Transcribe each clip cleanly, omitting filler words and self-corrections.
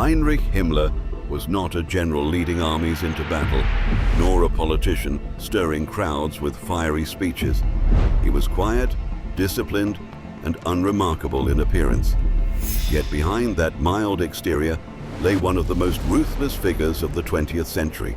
Heinrich Himmler was not a general leading armies into battle, nor a politician stirring crowds with fiery speeches. He was quiet, disciplined, and unremarkable in appearance. Yet behind that mild exterior lay one of the most ruthless figures of the 20th century.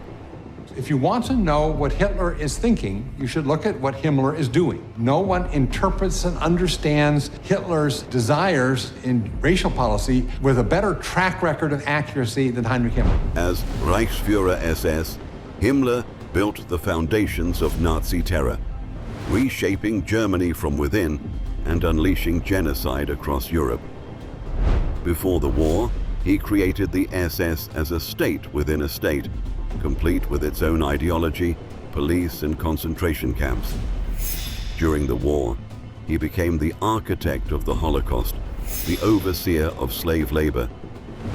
If you want to know what Hitler is thinking, you should look at what Himmler is doing. No one interprets and understands Hitler's desires in racial policy with a better track record of accuracy than Heinrich Himmler. As Reichsführer SS, Himmler built the foundations of Nazi terror, reshaping Germany from within and unleashing genocide across Europe. Before the war, he created the SS as a state within a state, complete with its own ideology, police, and concentration camps. During the war, he became the architect of the Holocaust, the overseer of slave labor,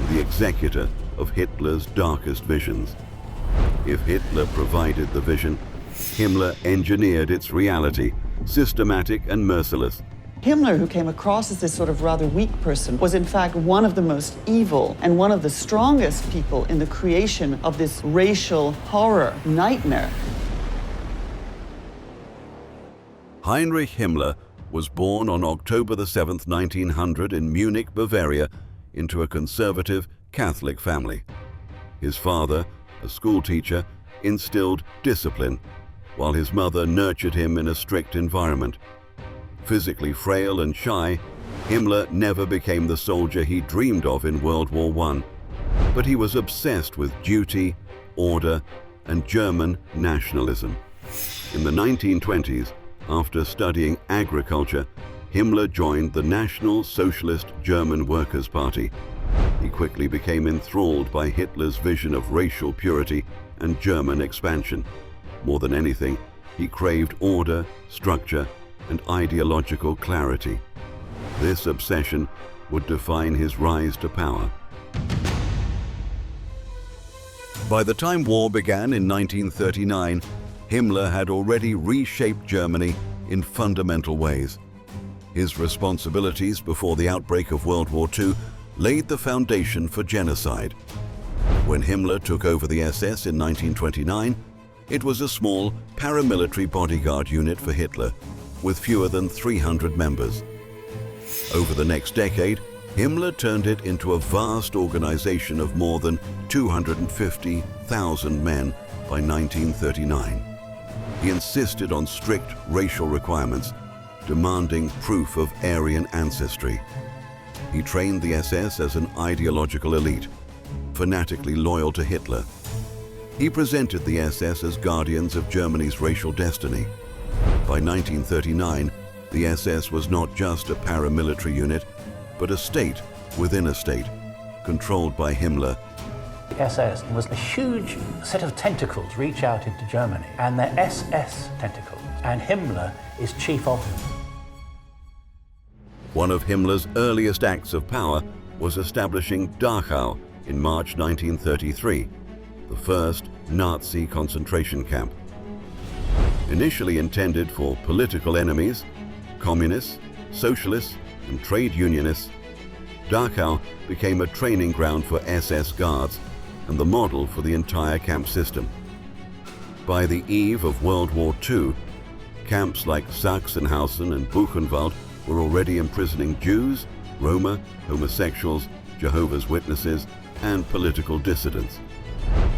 the executor of Hitler's darkest visions. If Hitler provided the vision, Himmler engineered its reality, systematic and merciless. Himmler, who came across as this sort of rather weak person, was in fact one of the most evil and one of the strongest people in the creation of this racial horror nightmare. Heinrich Himmler was born on October 7th, 1900 in Munich, Bavaria, into a conservative Catholic family. His father, a schoolteacher, instilled discipline, while his mother nurtured him in a strict environment. Physically frail and shy, Himmler never became the soldier he dreamed of in World War I, but he was obsessed with duty, order, and German nationalism. In the 1920s, after studying agriculture, Himmler joined the National Socialist German Workers' Party. He quickly became enthralled by Hitler's vision of racial purity and German expansion. More than anything, he craved order, structure, and ideological clarity. This obsession would define his rise to power. By the time war began in 1939, Himmler had already reshaped Germany in fundamental ways. His responsibilities before the outbreak of World War II laid the foundation for genocide. When Himmler took over the SS in 1929, it was a small paramilitary bodyguard unit for Hitler, with fewer than 300 members. Over the next decade, Himmler turned it into a vast organization of more than 250,000 men by 1939. He insisted on strict racial requirements, demanding proof of Aryan ancestry. He trained the SS as an ideological elite, fanatically loyal to Hitler. He presented the SS as guardians of Germany's racial destiny. By 1939, the SS was not just a paramilitary unit, but a state within a state, controlled by Himmler. The SS was a huge set of tentacles reach out into Germany, and they're SS tentacles, and Himmler is chief of them. One of Himmler's earliest acts of power was establishing Dachau in March 1933, the first Nazi concentration camp. Initially intended for political enemies, communists, socialists, and trade unionists, Dachau became a training ground for SS guards and the model for the entire camp system. By the eve of World War II, camps like Sachsenhausen and Buchenwald were already imprisoning Jews, Roma, homosexuals, Jehovah's Witnesses, and political dissidents.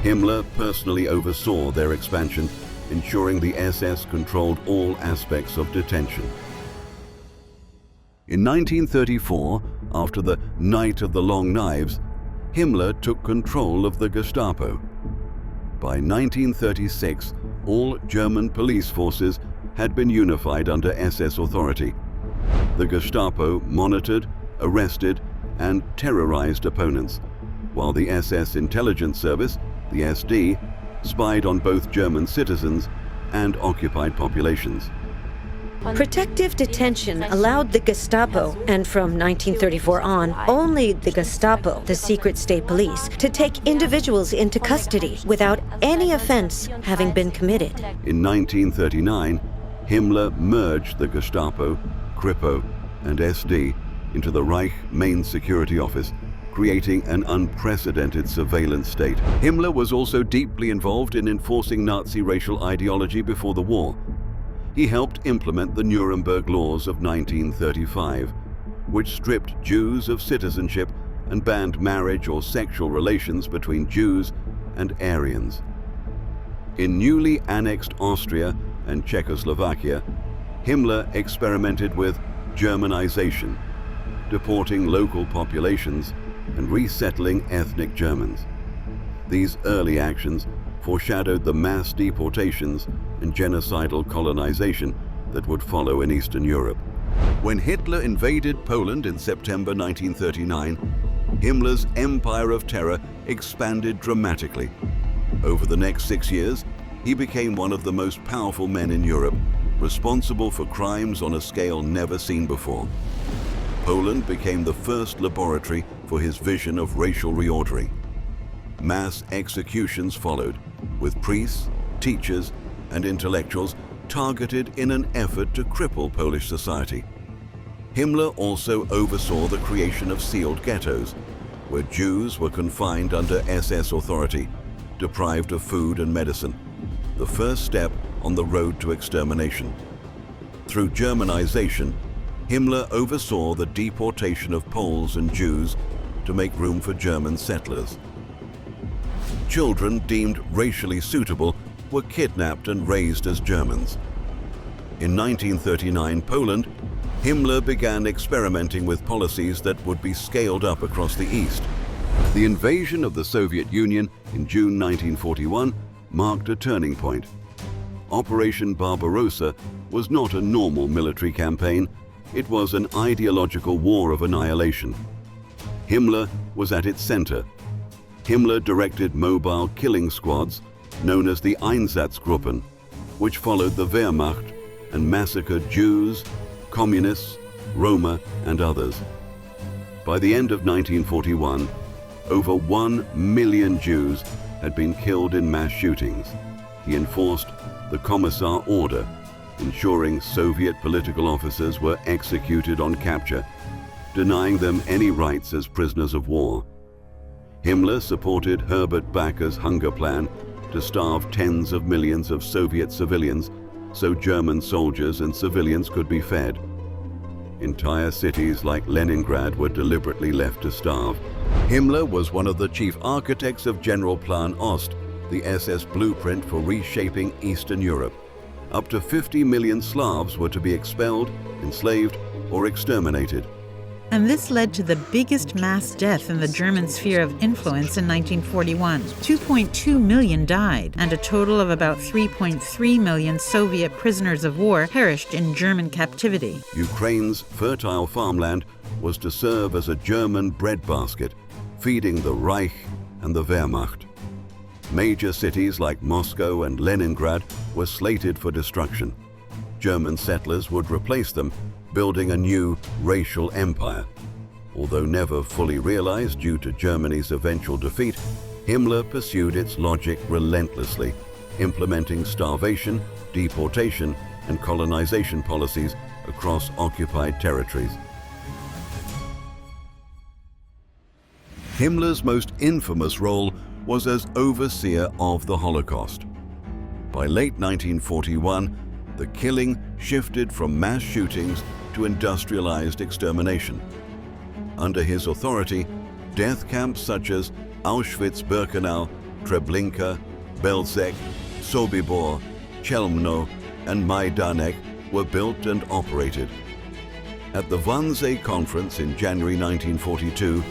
Himmler personally oversaw their expansion, ensuring the SS controlled all aspects of detention. In 1934, after the Night of the Long Knives, Himmler took control of the Gestapo. By 1936, all German police forces had been unified under SS authority. The Gestapo monitored, arrested, and terrorized opponents, while the SS intelligence service, the SD, spied on both German citizens and occupied populations. Protective detention allowed the Gestapo, and from 1934 on, only the Gestapo, the secret state police, to take individuals into custody without any offense having been committed. In 1939, Himmler merged the Gestapo, Kripo, and SD into the Reich Main Security Office, creating an unprecedented surveillance state. Himmler was also deeply involved in enforcing Nazi racial ideology before the war. He helped implement the Nuremberg Laws of 1935, which stripped Jews of citizenship and banned marriage or sexual relations between Jews and Aryans. In newly annexed Austria and Czechoslovakia, Himmler experimented with Germanization, deporting local populations and resettling ethnic Germans. These early actions foreshadowed the mass deportations and genocidal colonization that would follow in Eastern Europe. When Hitler invaded Poland in September 1939, Himmler's empire of terror expanded dramatically. Over the next 6 years, he became one of the most powerful men in Europe, responsible for crimes on a scale never seen before. Poland became the first laboratory for his vision of racial reordering. Mass executions followed, with priests, teachers, and intellectuals targeted in an effort to cripple Polish society. Himmler also oversaw the creation of sealed ghettos, where Jews were confined under SS authority, deprived of food and medicine, the first step on the road to extermination. Through Germanization, Himmler oversaw the deportation of Poles and Jews to make room for German settlers. Children deemed racially suitable were kidnapped and raised as Germans. In 1939 Poland, Himmler began experimenting with policies that would be scaled up across the East. The invasion of the Soviet Union in June 1941 marked a turning point. Operation Barbarossa was not a normal military campaign, it was an ideological war of annihilation. Himmler was at its center. Himmler directed mobile killing squads known as the Einsatzgruppen, which followed the Wehrmacht and massacred Jews, communists, Roma, and others. By the end of 1941, over 1 million Jews had been killed in mass shootings. He enforced the Commissar Order, ensuring Soviet political officers were executed on capture, denying them any rights as prisoners of war. Himmler supported Herbert Backer's hunger plan to starve tens of millions of Soviet civilians so German soldiers and civilians could be fed. Entire cities like Leningrad were deliberately left to starve. Himmler was one of the chief architects of Generalplan Ost, the SS blueprint for reshaping Eastern Europe. Up to 50 million Slavs were to be expelled, enslaved, or exterminated. And this led to the biggest mass death in the German sphere of influence in 1941. 2.2 million died, and a total of about 3.3 million Soviet prisoners of war perished in German captivity. Ukraine's fertile farmland was to serve as a German breadbasket, feeding the Reich and the Wehrmacht. Major cities like Moscow and Leningrad were slated for destruction. German settlers would replace them, building a new racial empire. Although never fully realized due to Germany's eventual defeat, Himmler pursued its logic relentlessly, implementing starvation, deportation, and colonization policies across occupied territories. Himmler's most infamous role was as overseer of the Holocaust. By late 1941, the killing shifted from mass shootings to industrialized extermination. Under his authority, death camps such as Auschwitz-Birkenau, Treblinka, Belzec, Sobibor, Chelmno, and Majdanek were built and operated. At the Wannsee Conference in January 1942,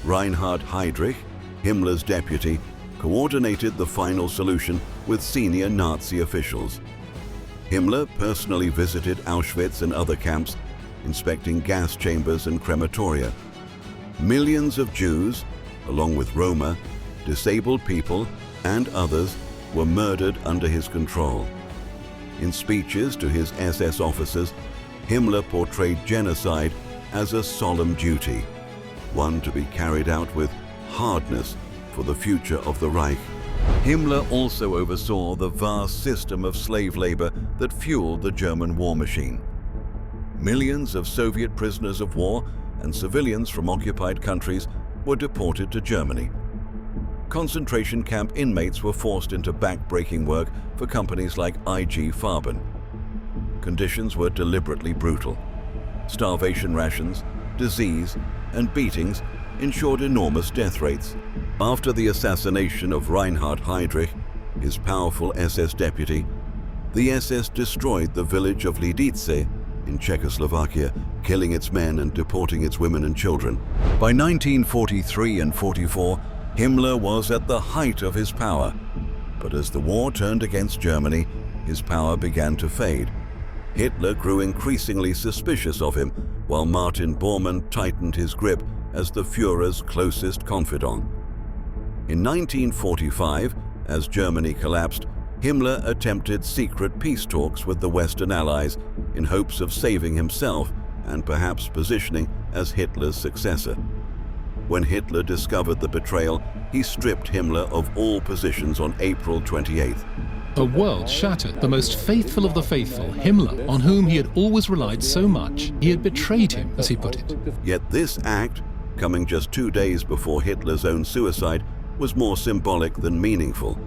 Reinhard Heydrich, Himmler's deputy, coordinated the final solution with senior Nazi officials. Himmler personally visited Auschwitz and other camps, inspecting gas chambers and crematoria. Millions of Jews, along with Roma, disabled people, and others, were murdered under his control. In speeches to his SS officers, Himmler portrayed genocide as a solemn duty, one to be carried out with hardness for the future of the Reich. Himmler also oversaw the vast system of slave labor that fueled the German war machine. Millions of Soviet prisoners of war and civilians from occupied countries were deported to Germany. Concentration camp inmates were forced into back-breaking work for companies like IG Farben. Conditions were deliberately brutal. Starvation rations, disease, and beatings ensured enormous death rates. After the assassination of Reinhard Heydrich, his powerful SS deputy, the SS destroyed the village of Lidice in Czechoslovakia, killing its men and deporting its women and children. By 1943 and 44, Himmler was at the height of his power. But as the war turned against Germany, his power began to fade. Hitler grew increasingly suspicious of him, while Martin Bormann tightened his grip as the Führer's closest confidant. In 1945, as Germany collapsed, Himmler attempted secret peace talks with the Western Allies in hopes of saving himself and perhaps positioning as Hitler's successor. When Hitler discovered the betrayal, he stripped Himmler of all positions on April 28th. A world shattered. The most faithful of the faithful, Himmler, on whom he had always relied so much, he had betrayed him, as he put it. Yet this act, coming just 2 days before Hitler's own suicide, was more symbolic than meaningful.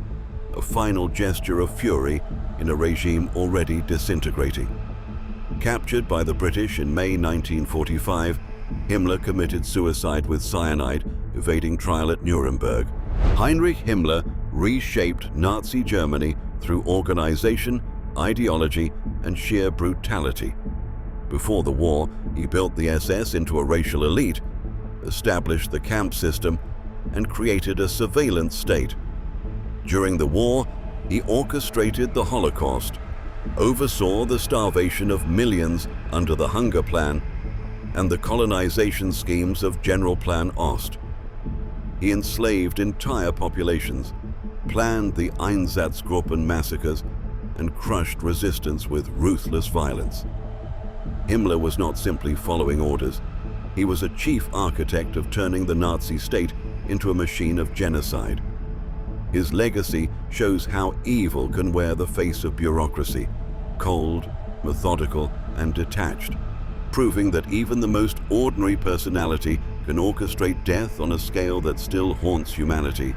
A final gesture of fury in a regime already disintegrating. Captured by the British in May 1945, Himmler committed suicide with cyanide, evading trial at Nuremberg. Heinrich Himmler reshaped Nazi Germany through organization, ideology, and sheer brutality. Before the war, he built the SS into a racial elite, established the camp system, and created a surveillance state. During the war, he orchestrated the Holocaust, oversaw the starvation of millions under the Hunger Plan, and the colonization schemes of General Plan Ost. He enslaved entire populations, planned the Einsatzgruppen massacres, and crushed resistance with ruthless violence. Himmler was not simply following orders. He was a chief architect of turning the Nazi state into a machine of genocide. His legacy shows how evil can wear the face of bureaucracy, cold, methodical, and detached, proving that even the most ordinary personality can orchestrate death on a scale that still haunts humanity.